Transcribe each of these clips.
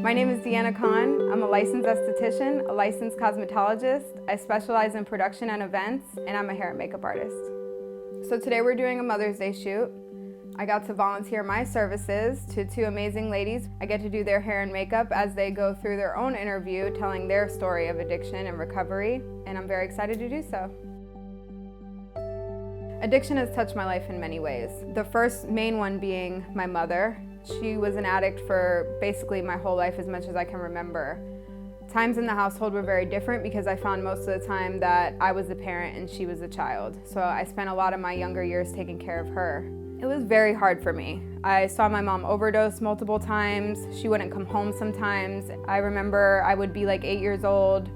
My name is DeAnna Kahn. I'm a licensed esthetician, a licensed cosmetologist. I specialize in production and events, and I'm a hair and makeup artist. So today we're doing a Mother's Day shoot. I got to volunteer my services to two amazing ladies. I get to do their hair and makeup as they go through their own interview telling their story of addiction and recovery, and I'm very excited to do so. Addiction has touched my life in many ways. The first main one being my mother. She was an addict for basically my whole life as much as I can remember. Times in the household were very different because I found most of the time that I was the parent and she was the child. So I spent a lot of my younger years taking care of her. It was very hard for me. I saw my mom overdose multiple times. She wouldn't come home sometimes. I remember I would be like 8 years old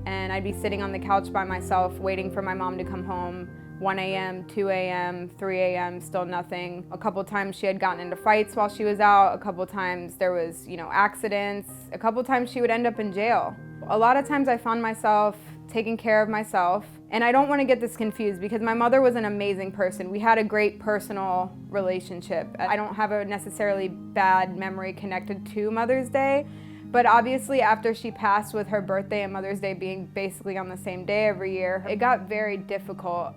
and I'd be sitting on the couch by myself waiting for my mom to come home. 1 a.m., 2 a.m., 3 a.m., still nothing. A couple times she had gotten into fights while she was out. A couple times there was, accidents. A couple times she would end up in jail. A lot of times I found myself taking care of myself. And I don't want to get this confused because my mother was an amazing person. We had a great personal relationship. I don't have a necessarily bad memory connected to Mother's Day. But obviously after she passed, with her birthday and Mother's Day being basically on the same day every year, it got very difficult.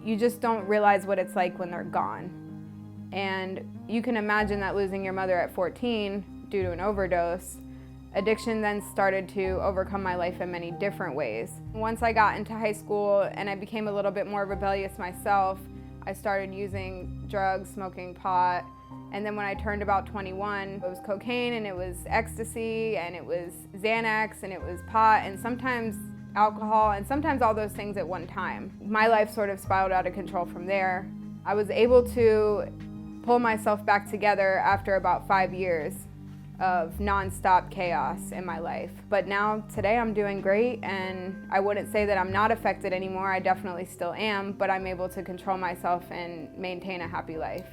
You just don't realize what it's like when they're gone. And you can imagine that losing your mother at 14 due to an overdose. Addiction then started to overcome my life in many different ways. Once I got into high school and I became a little bit more rebellious myself, I started using drugs, smoking pot. And then when I turned about 21, it was cocaine and it was ecstasy and it was Xanax and it was pot and sometimes alcohol, and sometimes all those things at one time. My life sort of spiraled out of control from there. I was able to pull myself back together after about 5 years of nonstop chaos in my life. But now, today, I'm doing great, and I wouldn't say that I'm not affected anymore. I definitely still am, but I'm able to control myself and maintain a happy life.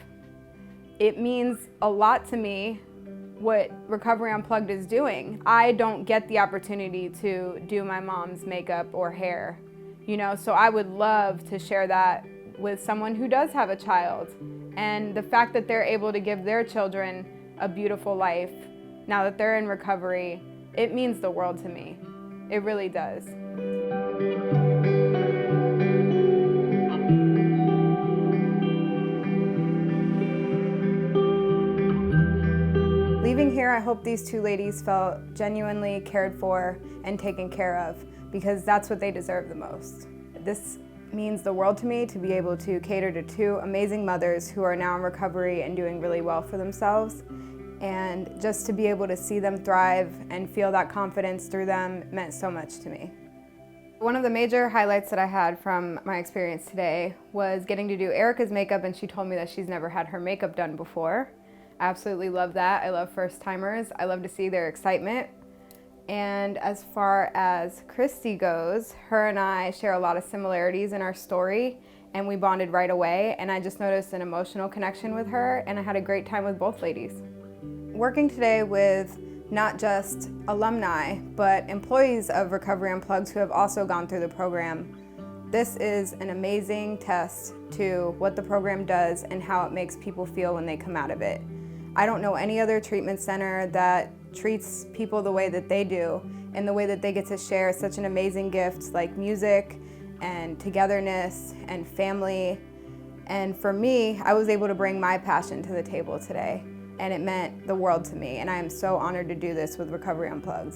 It means a lot to me what Recovery Unplugged is doing. I don't get the opportunity to do my mom's makeup or hair, so I would love to share that with someone who does have a child. And the fact that they're able to give their children a beautiful life now that they're in recovery, it means the world to me. It really does. Leaving here, I hope these two ladies felt genuinely cared for and taken care of, because that's what they deserve the most. This means the world to me to be able to cater to two amazing mothers who are now in recovery and doing really well for themselves. And just to be able to see them thrive and feel that confidence through them meant so much to me. One of the major highlights that I had from my experience today was getting to do Erica's makeup, and she told me that she's never had her makeup done before. I absolutely love that. I love first-timers. I love to see their excitement. And as far as Christy goes, her and I share a lot of similarities in our story, and we bonded right away, and I just noticed an emotional connection with her, and I had a great time with both ladies. Working today with not just alumni, but employees of Recovery Unplugged who have also gone through the program, this is an amazing test to what the program does and how it makes people feel when they come out of it. I don't know any other treatment center that treats people the way that they do, and the way that they get to share such an amazing gift like music and togetherness and family. And for me, I was able to bring my passion to the table today, and it meant the world to me, and I am so honored to do this with Recovery Unplugged.